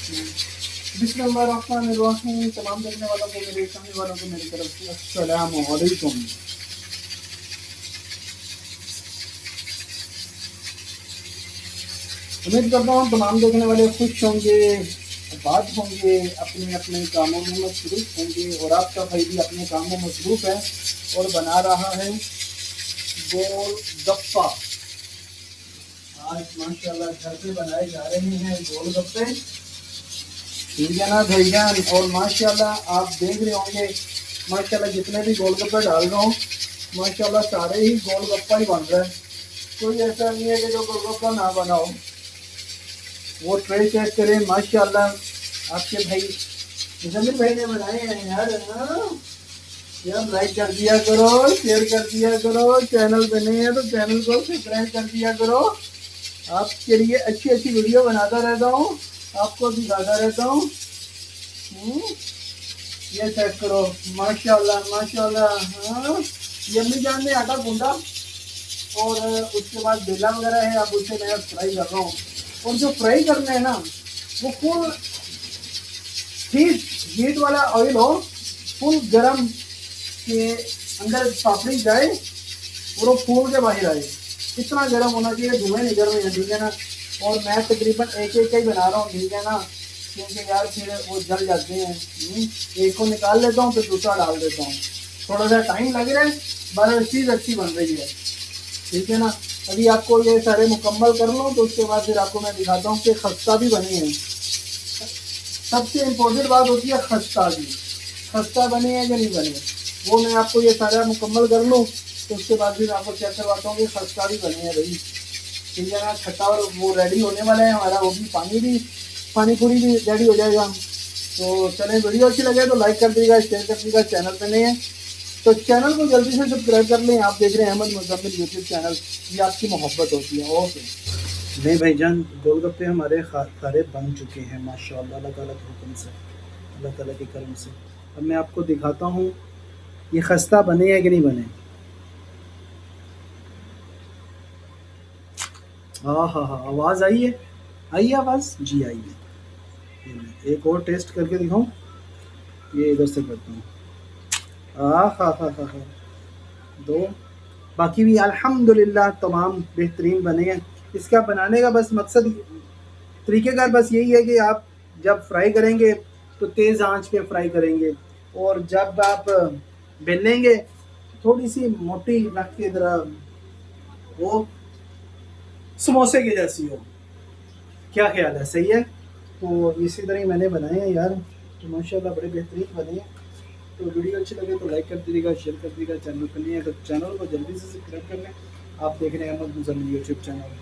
بسم اللہ الرحمن الرحیم. تمام دیکھنے والوں کو میرے سامنے والوں کو میری طرف سے السلام علیکم. امید کرتا ہوں تمام دیکھنے والے خوش ہوں گے، آباد ہوں گے، اپنے اپنے کاموں میں مصروف ہوں گے، اور آپ کا بھائی بھی اپنے کام میں مصروف ہے اور بنا رہا ہے گول گپا. آج ماشاء اللہ گھر پہ بنائے جا رہے ہیں گول گپے، ٹھیک ہے نا بھائی جان. اور ماشاء اللہ آپ دیکھ رہے ہوں گے ماشاء اللہ جتنے بھی گول گپے ڈال رہا ہوں ماشاء اللہ سارے ہی گول گپا ہی بن رہا ہے. کوئی ایسا نہیں ہے کہ جو گول گپا نہ بناؤ. وہ ٹرائی چیک کریں ماشاء اللہ آپ کے بھائی مزمل بھائی نے بنائے ہیں یار. یار لائک کر دیا کرو، شیئر کر دیا کرو، چینل پہ نہیں ہے تو چینل کو سبسکرائب کر دیا کرو. آپ کے لیے اچھی اچھی ویڈیو بناتا رہتا ہوں، آپ کو دکھاتا رہتا ہوں. یہ چیک کرو ماشاء اللہ ماشاء اللہ. ہاں یہ امی جان نے آٹا گوندا اور اس کے بعد بیلا وغیرہ ہے، اب اسے میں فرائی کر رہا ہوں. اور جو فرائی کرنا ہے نا وہ فل ہیٹ والا آئل ہو، فل گرم کے اندر پاپڑی جائے اور وہ پھول کے باہر آئے. اتنا گرم ہونا چاہیے، دھوئیں نہیں گرم ہے، ٹھیک ہے نا. اور میں تقریباً ایک ایک کا ہی بنا رہا ہوں، ٹھیک ہے نا، کیونکہ یار پھر وہ جل جاتے ہیں. ایک کو نکال لیتا ہوں پھر دوسرا ڈال دیتا ہوں، تھوڑا سا ٹائم لگ رہا ہے، بہرحال چیز اچھی بن رہی ہے، ٹھیک ہے نا. ابھی آپ کو یہ سارے مکمل کر لوں تو اس کے بعد پھر آپ کو میں دکھاتا ہوں کہ خستہ بھی بنی ہے. سب سے امپورٹنٹ بات ہوتی ہے خستہ کی. خستہ بنی ہے کہ نہیں بنی، وہ میں آپ کو یہ سارا مکمل کر لوں تو اس کے بعد پھر آپ کو چیک کرواتا ہوں کہ خستہ بھی بنی ہے بھائی، ٹھیک ہے نا. کھٹا اور وہ ریڈی ہونے والا ہے ہمارا، وہ بھی پانی پوری بھی ریڈی ہو جائے گا. تو چلیں ویڈیو اچھی لگے تو لائک کر دیجیے گا، شیئر کر دیجیے گا. چینل پہ نہیں ہے تو چینل کو جلدی سے سبسکرائب کر لیں. آپ دیکھ رہے ہیں احمد مزمل یوٹیوب چینل، یہ آپ کی محبت ہوتی ہے. اوکے نہیں بھائی جان، گول گپے ہمارے سارے بن چکے ہیں ماشاء اللہ، اللہ تعالیٰ کے حکم سے، اللہ تعالیٰ کے کرم سے. اب میں آپ کو دکھاتا ہوں یہ خستہ بنے ہیں کہ نہیں بنے. ہاں ہاں ہاں آواز آئی ہے، آئی ہے آواز جی آئی ہے. ایک اور ٹیسٹ کر کے دکھاؤں، یہ ادھر سے کرتا ہوں. ہاں ہاں ہاں ہاں ہاں دو باقی بھی الحمدللہ تمام بہترین بنے ہیں. اس کا بنانے کا بس مقصد طریقہ کار بس یہی ہے کہ آپ جب فرائی کریں گے تو تیز آنچ پہ فرائی کریں گے، اور جب آپ بیلیں گے تھوڑی سی موٹی رکھ کے ذرا وہ سموسے کی جیسی ہو. کیا خیال ہے، صحیح ہے؟ تو اسی طرح ہی میں نے بنائے ہیں یار، تو ماشاء اللہ بڑے بہترین بنے ہیں. تو ویڈیو اچھی لگے تو لائک کر دیجیے گا، شیئر کر دیجیے گا. چینل پہ نہیں ہے تو چینل کو جلدی سے سبسکرائب کر لیں. آپ دیکھ رہے ہیں احمد مزمل یوٹیوب چینل.